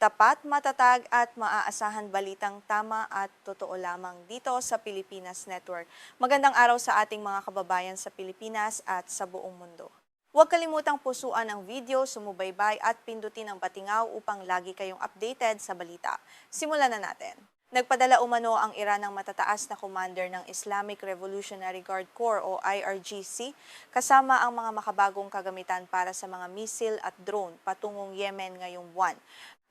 Tapat, matatag at maaasahan balitang tama at totoo lamang dito sa Pilipinas Network. Magandang araw sa ating mga kababayan sa Pilipinas at sa buong mundo. Huwag kalimutang pusuan ang video, sumubaybay at pindutin ang batingaw upang lagi kayong updated sa balita. Simulan na natin. Nagpadala umano ang Iran ng matataas na commander ng Islamic Revolutionary Guard Corps o IRGC kasama ang mga makabagong kagamitan para sa mga misil at drone patungong Yemen ngayong buwan.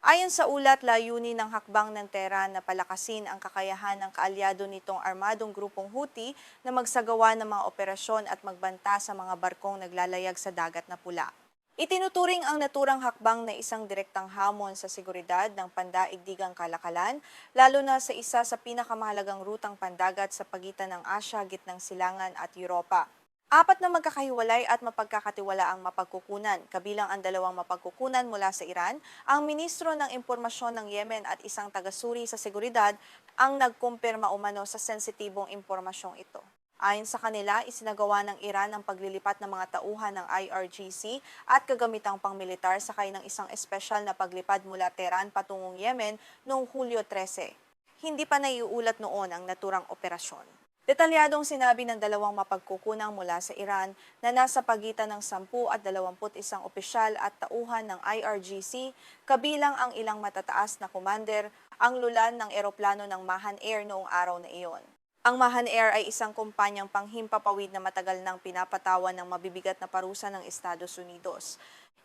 Ayon sa ulat, layunin ng hakbang ng Tehran na palakasin ang kakayahan ng kaalyado nitong armadong grupong Houthi na magsagawa ng mga operasyon at magbanta sa mga barkong naglalayag sa dagat na pula. Itinuturing ang naturang hakbang na isang direktang hamon sa seguridad ng pandaigdigang kalakalan, lalo na sa isa sa pinakamahalagang rutang pandagat sa pagitan ng Asya, Gitnang Silangan at Europa. Apat na magkakahiwalay at mapagkakatiwalaang mapagkukunan, kabilang ang dalawang mapagkukunan mula sa Iran, ang ministro ng impormasyon ng Yemen at isang tagasuri sa seguridad ang nagkumpirma umano sa sensitibong impormasyong ito. Ayon sa kanila, isinagawa ng Iran ang paglilipat ng mga tauhan ng IRGC at kagamitang pangmilitar sakay ng isang espesyal na paglipad mula Tehran patungong Yemen noong Hulyo 13. Hindi pa naiulat noon ang naturang operasyon. Detalyadong sinabi ng dalawang mapagkukunang mula sa Iran na nasa pagitan ng 10 at 21 opisyal at tauhan ng IRGC, kabilang ang ilang matataas na commander, ang lulan ng eroplano ng Mahan Air noong araw na iyon. Ang Mahan Air ay isang kumpanyang panghimpapawid na matagal nang pinapatawan ng mabibigat na parusa ng Estados Unidos.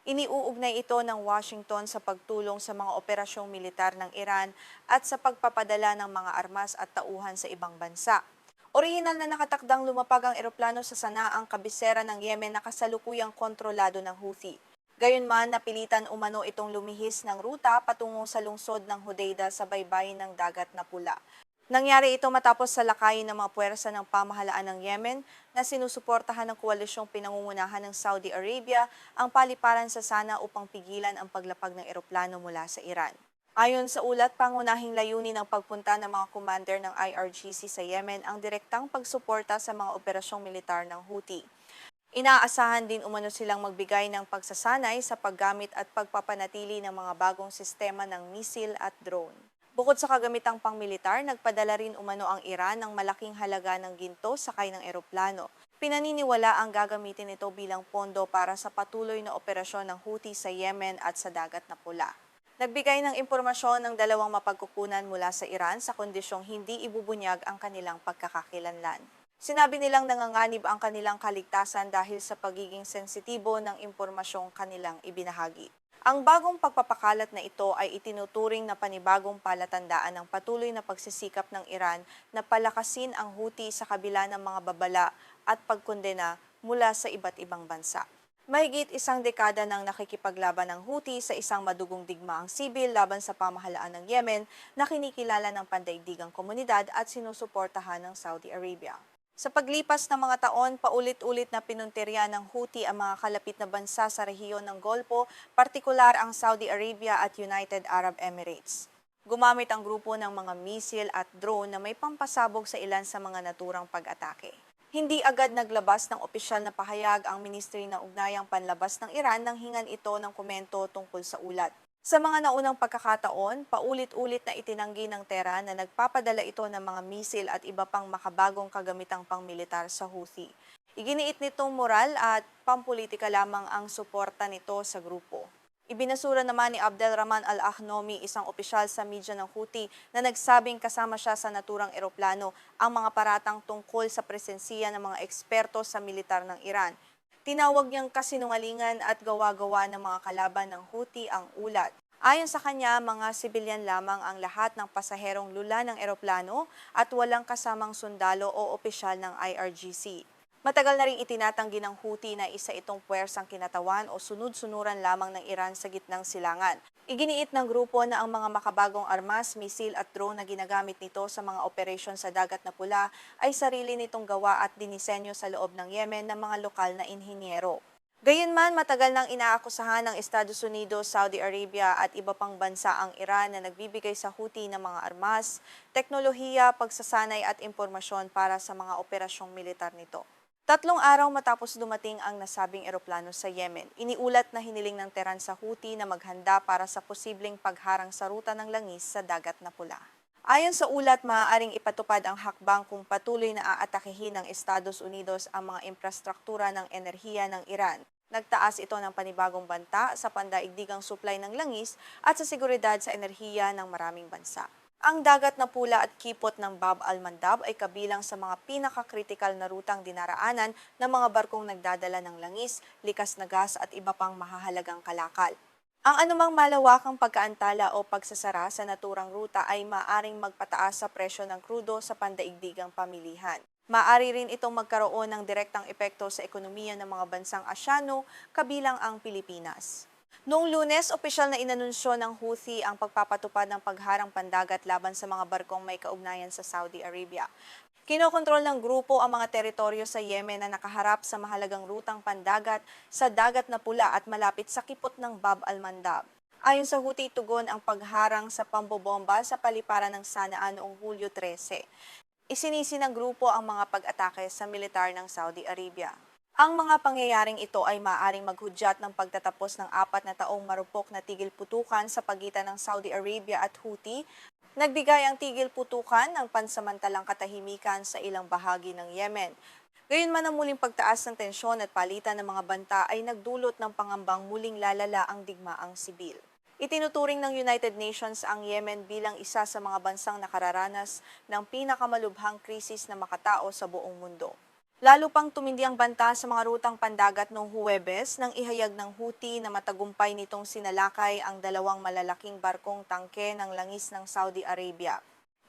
Iniuugnay ito ng Washington sa pagtulong sa mga operasyong militar ng Iran at sa pagpapadala ng mga armas at tauhan sa ibang bansa. Orihinal na nakatakdang lumapag ang eroplano sa Sanaang kabisera ng Yemen na kasalukuyang kontrolado ng Houthi. Gayunman, napilitan umano itong lumihis ng ruta patungo sa lungsod ng Hodeida sa baybayin ng Dagat na Pula. Nangyari ito matapos salakayin ng mga puwersa ng pamahalaan ng Yemen na sinusuportahan ng koalisyong pinangungunahan ng Saudi Arabia ang paliparan sa Sana upang pigilan ang paglapag ng eroplano mula sa Iran. Ayon sa ulat, pangunahing layunin ng pagpunta ng mga commander ng IRGC sa Yemen ang direktang pagsuporta sa mga operasyong militar ng Houthi. Inaasahan din umano silang magbigay ng pagsasanay sa paggamit at pagpapanatili ng mga bagong sistema ng misil at drone. Bukod sa kagamitang pangmilitar, nagpadala rin umano ang Iran ng malaking halaga ng ginto sakay ng eroplano. Pinaniniwala ang gagamitin ito bilang pondo para sa patuloy na operasyon ng Houthi sa Yemen at sa Dagat na Pula. Nagbigay ng impormasyon ng dalawang mapagkukunan mula sa Iran sa kondisyong hindi ibubunyag ang kanilang pagkakakilanlan. Sinabi nilang nanganganib ang kanilang kaligtasan dahil sa pagiging sensitibo ng impormasyong kanilang ibinahagi. Ang bagong pagpapakalat na ito ay itinuturing na panibagong palatandaan ng patuloy na pagsisikap ng Iran na palakasin ang Houthi sa kabila ng mga babala at pagkondena mula sa iba't ibang bansa. Mahigit isang dekada nang nakikipaglaban ng Houthi sa isang madugong digmaang sibil laban sa pamahalaan ng Yemen na kinikilala ng pandaigdigang komunidad at sinusuportahan ng Saudi Arabia. Sa paglipas ng mga taon, paulit-ulit na pinuntirya ng Houthi ang mga kalapit na bansa sa rehiyon ng Golpo, partikular ang Saudi Arabia at United Arab Emirates. Gumamit ang grupo ng mga misil at drone na may pampasabog sa ilan sa mga naturang pag-atake. Hindi agad naglabas ng opisyal na pahayag ang Ministry ng Ugnayang Panlabas ng Iran nang hingan ito ng komento tungkol sa ulat. Sa mga naunang pagkakataon, paulit-ulit na itinanggi ng Tehran na nagpapadala ito ng mga misil at iba pang makabagong kagamitang pangmilitar sa Houthi. Iginiit nitong moral at pampolitika lamang ang suporta nito sa grupo. Ibinasura naman ni Abdelrahman Al-Ahnomi, isang opisyal sa media ng Houthi, na nagsabing kasama siya sa naturang eroplano ang mga paratang tungkol sa presensiya ng mga eksperto sa militar ng Iran. Tinawag niyang kasinungalingan at gawa-gawa ng mga kalaban ng Houthi ang ulat. Ayon sa kanya, mga sibilyan lamang ang lahat ng pasaherong lula ng eroplano at walang kasamang sundalo o opisyal ng IRGC. Matagal na rin itinatanggi ng Houthi na isa itong puwersang kinatawan o sunod-sunuran lamang ng Iran sa Gitnang Silangan. Iginiit ng grupo na ang mga makabagong armas, misil at drone na ginagamit nito sa mga operasyon sa Dagat na Pula ay sarili nitong gawa at dinisenyo sa loob ng Yemen ng mga lokal na inhinyero. Gayunman, matagal nang inaakusahan ng Estados Unidos, Saudi Arabia at iba pang bansa ang Iran na nagbibigay sa Houthi ng mga armas, teknolohiya, pagsasanay at impormasyon para sa mga operasyong militar nito. 3 araw matapos dumating ang nasabing eroplano sa Yemen, iniulat na hiniling ng Tehran sa Houthi na maghanda para sa posibleng pagharang sa ruta ng langis sa Dagat na Pula. Ayon sa ulat, maaaring ipatupad ang hakbang kung patuloy na aatakihin ng Estados Unidos ang mga infrastruktura ng enerhiya ng Iran. Nagtaas ito ng panibagong banta sa pandaigdigang supply ng langis at sa seguridad sa enerhiya ng maraming bansa. Ang Dagat na Pula at kipot ng Bab al-Mandab ay kabilang sa mga pinakakritikal na rutang dinaraanan ng mga barkong nagdadala ng langis, likas na gas at iba pang mahahalagang kalakal. Ang anumang malawakang pagkaantala o pagsasara sa naturang ruta ay maaring magpataas sa presyo ng krudo sa pandaigdigang pamilihan. Maaari rin itong magkaroon ng direktang epekto sa ekonomiya ng mga bansang Asyano, kabilang ang Pilipinas. Noong Lunes, opisyal na inanunsyo ng Houthi ang pagpapatupad ng pagharang pandagat laban sa mga barkong may kaugnayan sa Saudi Arabia. Kinokontrol ng grupo ang mga teritoryo sa Yemen na nakaharap sa mahalagang rutang pandagat sa Dagat na Pula at malapit sa kipot ng Bab al-Mandab. Ayon sa Houthi, tugon ang pagharang sa pambobomba sa paliparan ng Sanaa noong Hulyo 13. Isinisi ng grupo ang mga pag-atake sa militar ng Saudi Arabia. Ang mga pangyayaring ito ay maaaring maghudyat ng pagtatapos ng 4 na taong marupok na tigil putukan sa pagitan ng Saudi Arabia at Houthi. Nagbigay ang tigil putukan ng pansamantalang katahimikan sa ilang bahagi ng Yemen. Gayunman ang muling pagtaas ng tensyon at palitan ng mga banta ay nagdulot ng pangambang muling lalala ang digmaang sibil. Itinuturing ng United Nations ang Yemen bilang isa sa mga bansang nakararanas ng pinakamalubhang krisis na makatao sa buong mundo. Lalo pang tumindi ang banta sa mga rutang pandagat noong Huwebes nang ihayag ng Houthi na matagumpay nitong sinalakay ang 2 malalaking barkong tangke ng langis ng Saudi Arabia.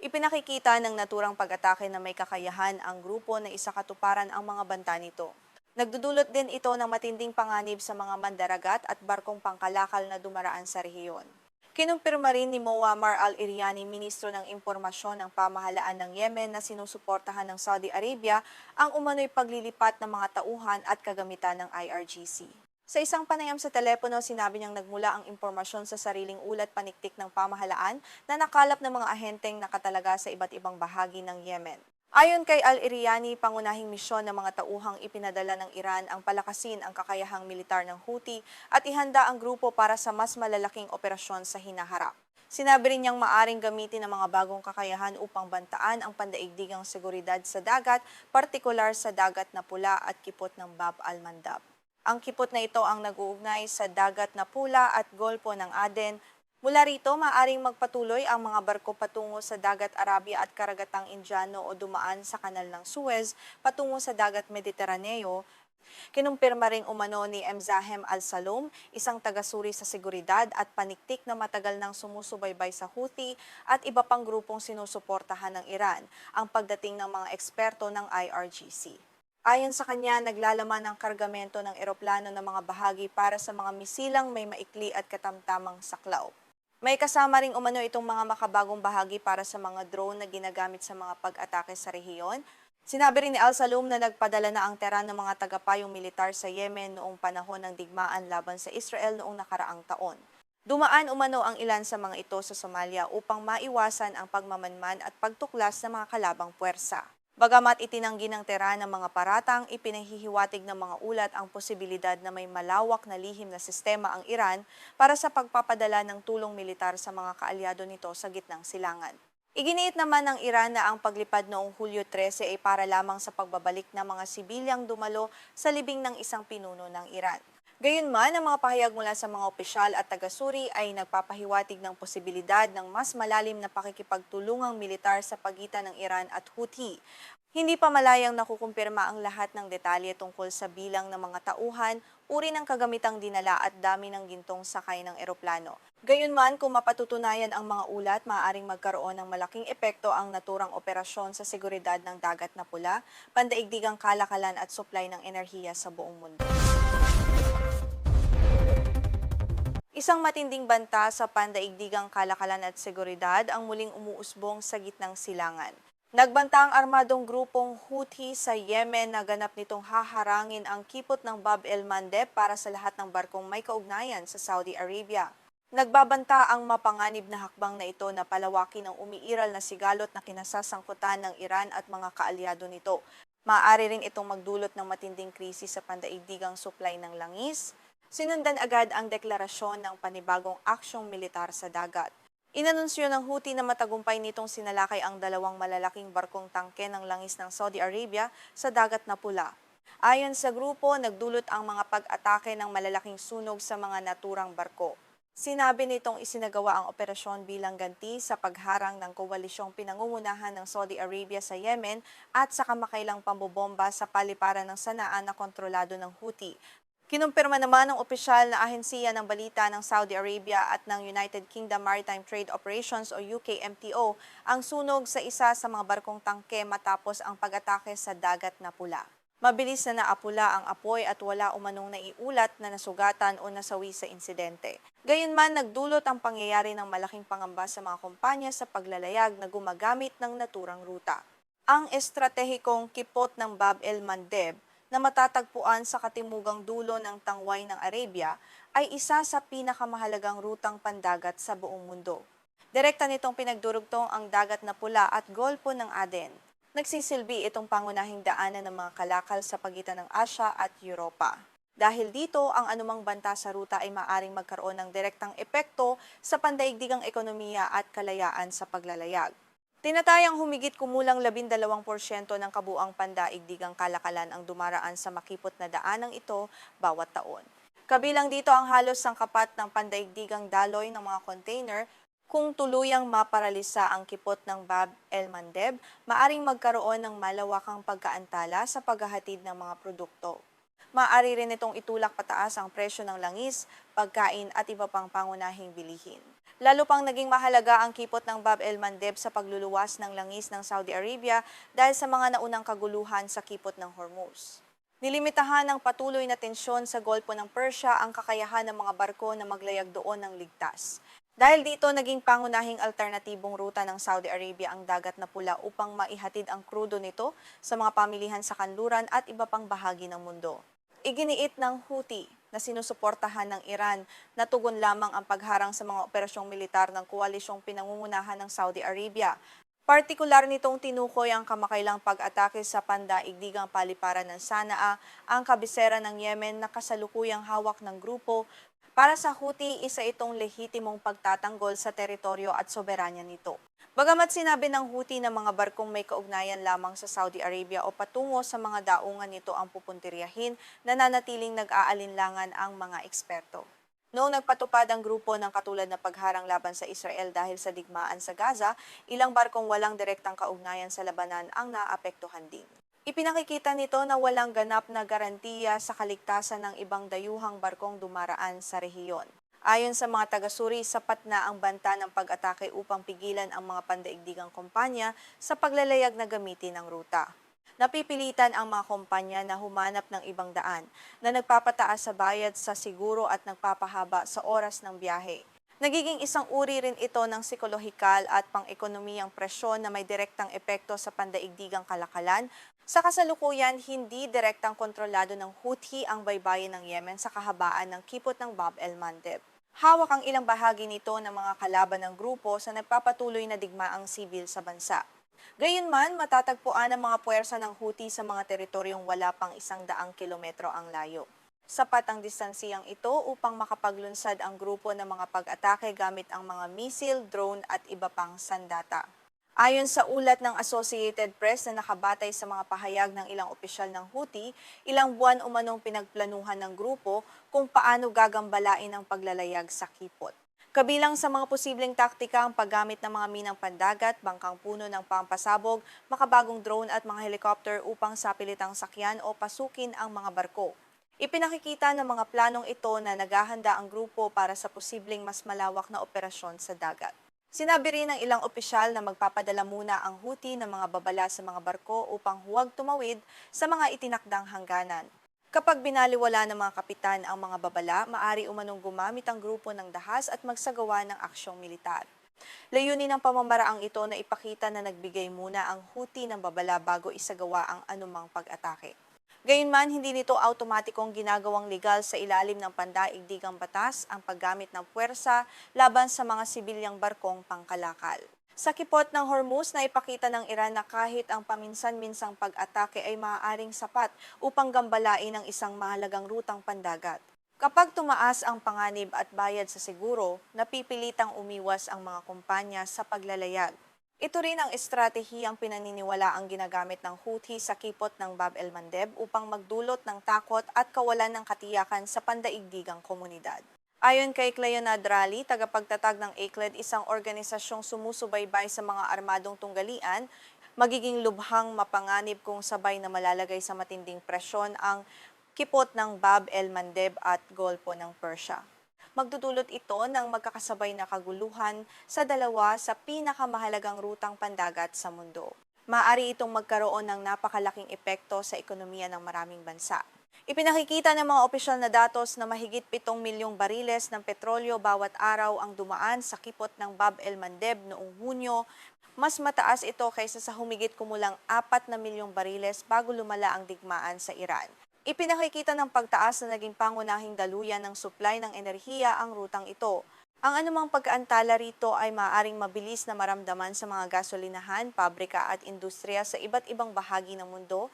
Ipinakikita ng naturang pag-atake na may kakayahan ang grupo na isakatuparan ang mga banta nito. Nagdudulot din ito ng matinding panganib sa mga mandaragat at barkong pangkalakal na dumaraan sa rehiyon. Kinumpirma rin ni Muammar al-Eryani, Ministro ng Impormasyon ng Pamahalaan ng Yemen na sinusuportahan ng Saudi Arabia ang umano'y paglilipat ng mga tauhan at kagamitan ng IRGC. Sa isang panayam sa telepono, sinabi niyang nagmula ang impormasyon sa sariling ulat paniktik ng pamahalaan na nakalap ng mga ahenteng nakatalaga sa iba't ibang bahagi ng Yemen. Ayon kay al-Eryani, pangunahing misyon ng mga tauhang ipinadala ng Iran ang palakasin ang kakayahang militar ng Houthi at ihanda ang grupo para sa mas malalaking operasyon sa hinaharap. Sinabi rin niyang maaring gamitin ang mga bagong kakayahan upang bantaan ang pandaigdigang seguridad sa dagat, partikular sa Dagat na Pula at kipot ng Bab al-Mandab. Ang kipot na ito ang nag-uugnay sa Dagat na Pula at Golpo ng Aden. Mula rito, maaaring magpatuloy ang mga barko patungo sa Dagat Arabia at Karagatang Indiano o dumaan sa Kanal ng Suez patungo sa Dagat Mediteraneo. Kinumpirma ring umano ni Zahem al-Salom, isang tagasuri sa seguridad at paniktik na matagal nang sumusubaybay sa Houthi at iba pang grupong sinusuportahan ng Iran, ang pagdating ng mga eksperto ng IRGC. Ayon sa kanya, naglalaman ang kargamento ng eroplano ng mga bahagi para sa mga misilang may maikli at katamtamang saklaw. May kasama ring umano itong mga makabagong bahagi para sa mga drone na ginagamit sa mga pag-atake sa rehiyon. Sinabi rin ni al-Salom na nagpadala na ang Tehran ng mga tagapayong militar sa Yemen noong panahon ng digmaan laban sa Israel noong nakaraang taon. Dumaan umano ang ilan sa mga ito sa Somalia upang maiwasan ang pagmamanman at pagtuklas ng mga kalabang puwersa. Bagamat itinanggi ng Tehran ng mga paratang, ipinahihiwatig ng mga ulat ang posibilidad na may malawak na lihim na sistema ang Iran para sa pagpapadala ng tulong militar sa mga kaalyado nito sa gitnang silangan. Iginiit naman ng Iran na ang paglipad noong Hulyo 13 ay para lamang sa pagbabalik ng mga sibilyang dumalo sa libing ng isang pinuno ng Iran. Gayunman, ang mga pahayag mula sa mga opisyal at tagasuri ay nagpapahiwatig ng posibilidad ng mas malalim na pakikipagtulungang militar sa pagitan ng Iran at Houthi. Hindi pa malayang nakukumpirma ang lahat ng detalye tungkol sa bilang ng mga tauhan, uri ng kagamitang dinala at dami ng gintong sakay ng eroplano. Gayunman, kung mapatutunayan ang mga ulat, maaaring magkaroon ng malaking epekto ang naturang operasyon sa seguridad ng Dagat na Pula, pandaigdigang kalakalan at supply ng enerhiya sa buong mundo. Isang matinding banta sa pandaigdigang kalakalan at seguridad ang muling umuusbong sa gitnang silangan. Nagbanta ang armadong grupong Houthi sa Yemen na ganap nitong haharangin ang kipot ng Bab el-Mandeb para sa lahat ng barkong may kaugnayan sa Saudi Arabia. Nagbabanta ang mapanganib na hakbang na ito na palawakin ang umiiral na sigalot na kinasasangkutan ng Iran at mga kaalyado nito. Maaari rin itong magdulot ng matinding krisis sa pandaigdigang supply ng langis. Sinundan agad ang deklarasyon ng panibagong aksyong militar sa dagat. Inanunsyo ng Houthi na matagumpay nitong sinalakay ang dalawang malalaking barkong tangke ng langis ng Saudi Arabia sa dagat na pula. Ayon sa grupo, nagdulot ang mga pag-atake ng malalaking sunog sa mga naturang barko. Sinabi nitong isinagawa ang operasyon bilang ganti sa pagharang ng koalisyong pinangungunahan ng Saudi Arabia sa Yemen at sa kamakailang pambobomba sa paliparan ng Sanaa na kontrolado ng Houthi. Kinumpirma naman ng opisyal na ahensiya ng balita ng Saudi Arabia at ng United Kingdom Maritime Trade Operations o UKMTO ang sunog sa isa sa mga barkong tangke matapos ang pag-atake sa dagat na pula. Mabilis na naapula ang apoy at wala umanong naiulat na nasugatan o nasawi sa insidente. Gayunman, nagdulot ang pangyayari ng malaking pangamba sa mga kumpanya sa paglalayag na gumagamit ng naturang ruta. Ang estratehikong kipot ng Bab el-Mandeb na matatagpuan sa katimugang dulo ng tangway ng Arabia ay isa sa pinakamahalagang rutang pandagat sa buong mundo. Direkta nitong pinagdurugtong ang dagat na pula at Golpo ng Aden. Nagsisilbi itong pangunahing daanan ng mga kalakal sa pagitan ng Asya at Europa. Dahil dito, ang anumang banta sa ruta ay maaring magkaroon ng direktang epekto sa pandaigdigang ekonomiya at kalayaan sa paglalayag. Tinatayang humigit kumulang 12% ng kabuang pandaigdigang kalakalan ang dumaraan sa makipot na daanang ito bawat taon. Kabilang dito ang halos sangkapat ng pandaigdigang daloy ng mga container. Kung tuluyang maparalisa ang kipot ng Bab el-Mandeb, maaring magkaroon ng malawakang pagkaantala sa paghahatid ng mga produkto. Maaari rin itong itulak pataas ang presyo ng langis, pagkain at iba pang pangunahing bilihin. Lalo pang naging mahalaga ang kipot ng Bab el-Mandeb sa pagluluwas ng langis ng Saudi Arabia dahil sa mga naunang kaguluhan sa kipot ng Hormuz. Nilimitahan ng patuloy na tensyon sa Golpo ng Persia ang kakayahan ng mga barko na maglayag doon ng ligtas. Dahil dito, naging pangunahing alternatibong ruta ng Saudi Arabia ang dagat na pula upang maihatid ang krudo nito sa mga pamilihan sa kanluran at iba pang bahagi ng mundo. Iginiit ng Houthi na sinusuportahan ng Iran na tugon lamang ang pagharang sa mga operasyong militar ng koalisyong pinangungunahan ng Saudi Arabia. Partikular nitong tinukoy ang kamakailang pag-atake sa pandaigdigang paliparan ng Sanaa, ang kabisera ng Yemen na kasalukuyang hawak ng grupo. Para sa Houthi, isa itong lehitimong pagtatanggol sa teritoryo at soberanya nito. Bagamat sinabi ng Houthi na mga barkong may kaugnayan lamang sa Saudi Arabia o patungo sa mga daungan nito ang pupuntiryahin, nananatiling nag-aalinlangan ang mga eksperto. Noong nagpatupad ang grupo ng katulad na pagharang laban sa Israel dahil sa digmaan sa Gaza, ilang barkong walang direktang kaugnayan sa labanan ang naapektuhan din. Ipinakikita nito na walang ganap na garantiya sa kaligtasan ng ibang dayuhang barkong dumaraan sa rehiyon. Ayon sa mga taga-suri, sapat na ang banta ng pag-atake upang pigilan ang mga pandaigdigang kumpanya sa paglalayag na gamitin ang ruta. Napipilitan ang mga kumpanya na humanap ng ibang daan na nagpapataas sa bayad sa siguro at nagpapahaba sa oras ng biyahe. Nagiging isang uri rin ito ng psikolohikal at pang-ekonomiyang presyon na may direktang epekto sa pandaigdigang kalakalan. Sa kasalukuyan, hindi direktang kontrolado ng Houthi ang baybayin ng Yemen sa kahabaan ng kipot ng Bab el-Mandeb. Hawak ang ilang bahagi nito ng mga kalaban ng grupo sa nagpapatuloy na digmaang sibil sa bansa. Gayunman, matatagpuan ang mga puwersa ng Houthi sa mga teritoryong wala pang 100 kilometro ang layo. Sapat ang distansiyang ito upang makapaglunsad ang grupo ng mga pag-atake gamit ang mga misil, drone at iba pang sandata. Ayon sa ulat ng Associated Press na nakabatay sa mga pahayag ng ilang opisyal ng Houthi, ilang buwan umanong pinagplanuhan ng grupo kung paano gagambalain ang paglalayag sa kipot. Kabilang sa mga posibleng taktika ang paggamit ng mga minang pandagat, bangkang puno ng pampasabog, makabagong drone at mga helicopter upang sapilitang sakyan o pasukin ang mga barko. Ipinakikita ng mga planong ito na naghahanda ang grupo para sa posibleng mas malawak na operasyon sa dagat. Sinabi rin ng ilang opisyal na magpapadala muna ang Houthi ng mga babala sa mga barko upang huwag tumawid sa mga itinakdang hangganan. Kapag binaliwala ng mga kapitan ang mga babala, maaari umanong gumamit ang grupo ng dahas at magsagawa ng aksyong militar. Layunin ng pamamaraang ito na ipakita na nagbigay muna ang Houthi ng babala bago isagawa ang anumang pag-atake. Gayunman, hindi nito automatikong ginagawang legal sa ilalim ng pandaigdigang batas ang paggamit ng puwersa laban sa mga sibilyang barkong pangkalakal. Sa kipot ng Hormuz, na ipakita ng Iran na kahit ang paminsan-minsang pag-atake ay maaaring sapat upang gambalain ang isang mahalagang rutang pandagat. Kapag tumaas ang panganib at bayad sa seguro, napipilitang umiwas ang mga kumpanya sa paglalayag. Ito rin ang estratehiyang pinaniniwala ang ginagamit ng Houthi sa kipot ng Bab el-Mandeb upang magdulot ng takot at kawalan ng katiyakan sa pandaigdigang komunidad. Ayon kay Cleonad Rally, tagapagtatag ng ACLED, isang organisasyong sumusubaybay sa mga armadong tunggalian, magiging lubhang mapanganib kung sabay na malalagay sa matinding presyon ang kipot ng Bab el-Mandeb at Golpo ng Persia. Magdudulot ito ng magkakasabay na kaguluhan sa dalawa sa pinakamahalagang rutang pandagat sa mundo. Maaari itong magkaroon ng napakalaking epekto sa ekonomiya ng maraming bansa. Ipinakikita ng mga opisyal na datos na mahigit 7 milyong bariles ng petrolyo bawat araw ang dumaan sa kipot ng Bab el-Mandeb noong Hunyo. Mas mataas ito kaysa sa humigit kumulang 4 na milyong bariles bago lumala ang digmaan sa Iran. Ipinakikita ng pagtaas na naging pangunahing daluyan ng supply ng enerhiya ang rutang ito. Ang anumang pagkaantala rito ay maaaring mabilis na maramdaman sa mga gasolinahan, pabrika at industriya sa iba't ibang bahagi ng mundo.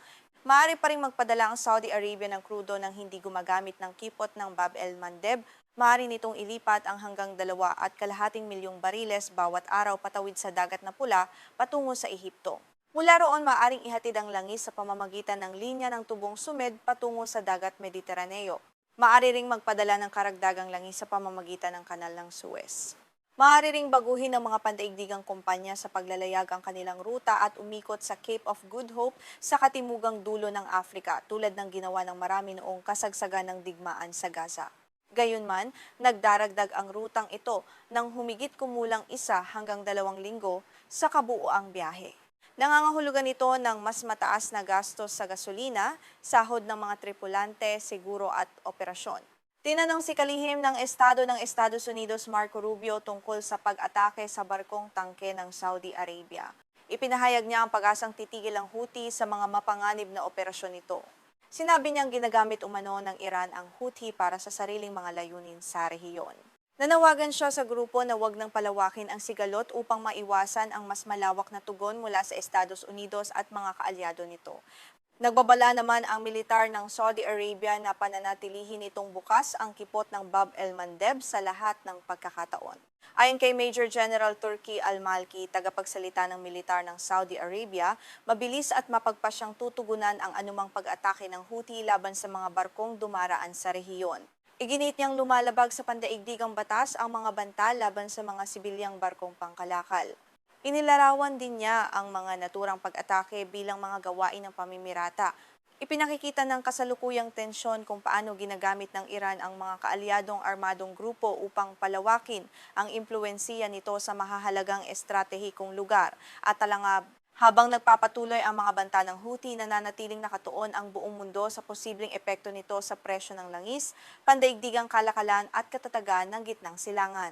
Maaari pa rin magpadala ang Saudi Arabia ng krudo nang hindi gumagamit ng kipot ng Bab el-Mandeb. Maaari nitong ilipat ang hanggang 2.5 milyong bariles bawat araw patawid sa Dagat na Pula patungo sa Ehipto. Mula roon, maaaring ihatid ang langis sa pamamagitan ng linya ng tubong Sumed patungo sa Dagat Mediteraneo. Maaari ring magpadala ng karagdagang langis sa pamamagitan ng Kanal ng Suez. Maaari ring baguhin ng mga pandaigdigang kumpanya sa paglalayag ang kanilang ruta at umikot sa Cape of Good Hope sa katimugang dulo ng Afrika, tulad ng ginawa ng marami noong kasagsagan ng digmaan sa Gaza. Gayunman, nagdaragdag ang rutang ito ng humigit kumulang 1 hanggang 2 linggo sa kabuuang biyahe. Nangangahulugan ito ng mas mataas na gastos sa gasolina, sahod ng mga tripulante, seguro at operasyon. Tinanong si kalihim ng Estado ng Estados Unidos Marco Rubio tungkol sa pag-atake sa barkong tangke ng Saudi Arabia. Ipinahayag niya ang pag-asang titigil ang Houthi sa mga mapanganib na operasyon nito. Sinabi niyang ginagamit umano ng Iran ang Houthi para sa sariling mga layunin sa rehiyon. Nanawagan siya sa grupo na huwag nang palawakin ang sigalot upang maiwasan ang mas malawak na tugon mula sa Estados Unidos at mga kaalyado nito. Nagbabala naman ang militar ng Saudi Arabia na pananatilihin itong bukas ang kipot ng Bab el-Mandeb sa lahat ng pagkakataon. Ayon kay Major General Turki al-Malki, tagapagsalita ng militar ng Saudi Arabia, mabilis at mapagpasyang tutugunan ang anumang pag-atake ng Houthi laban sa mga barkong dumaraan sa rehiyon. Iginit niyang lumalabag sa pandaigdigang batas ang mga banta laban sa mga sibilyang barkong pangkalakal. Inilarawan din niya ang mga naturang pag-atake bilang mga gawain ng pamimirata. Ipinakikita ng kasalukuyang tensyon kung paano ginagamit ng Iran ang mga kaalyadong armadong grupo upang palawakin ang impluwensiya nito sa mahahalagang estratehikong lugar at talangab. Habang nagpapatuloy ang mga banta ng Houthi, nananatiling nakatuon ang buong mundo sa posibleng epekto nito sa presyo ng langis, pandaigdigang kalakalan at katatagan ng gitnang silangan.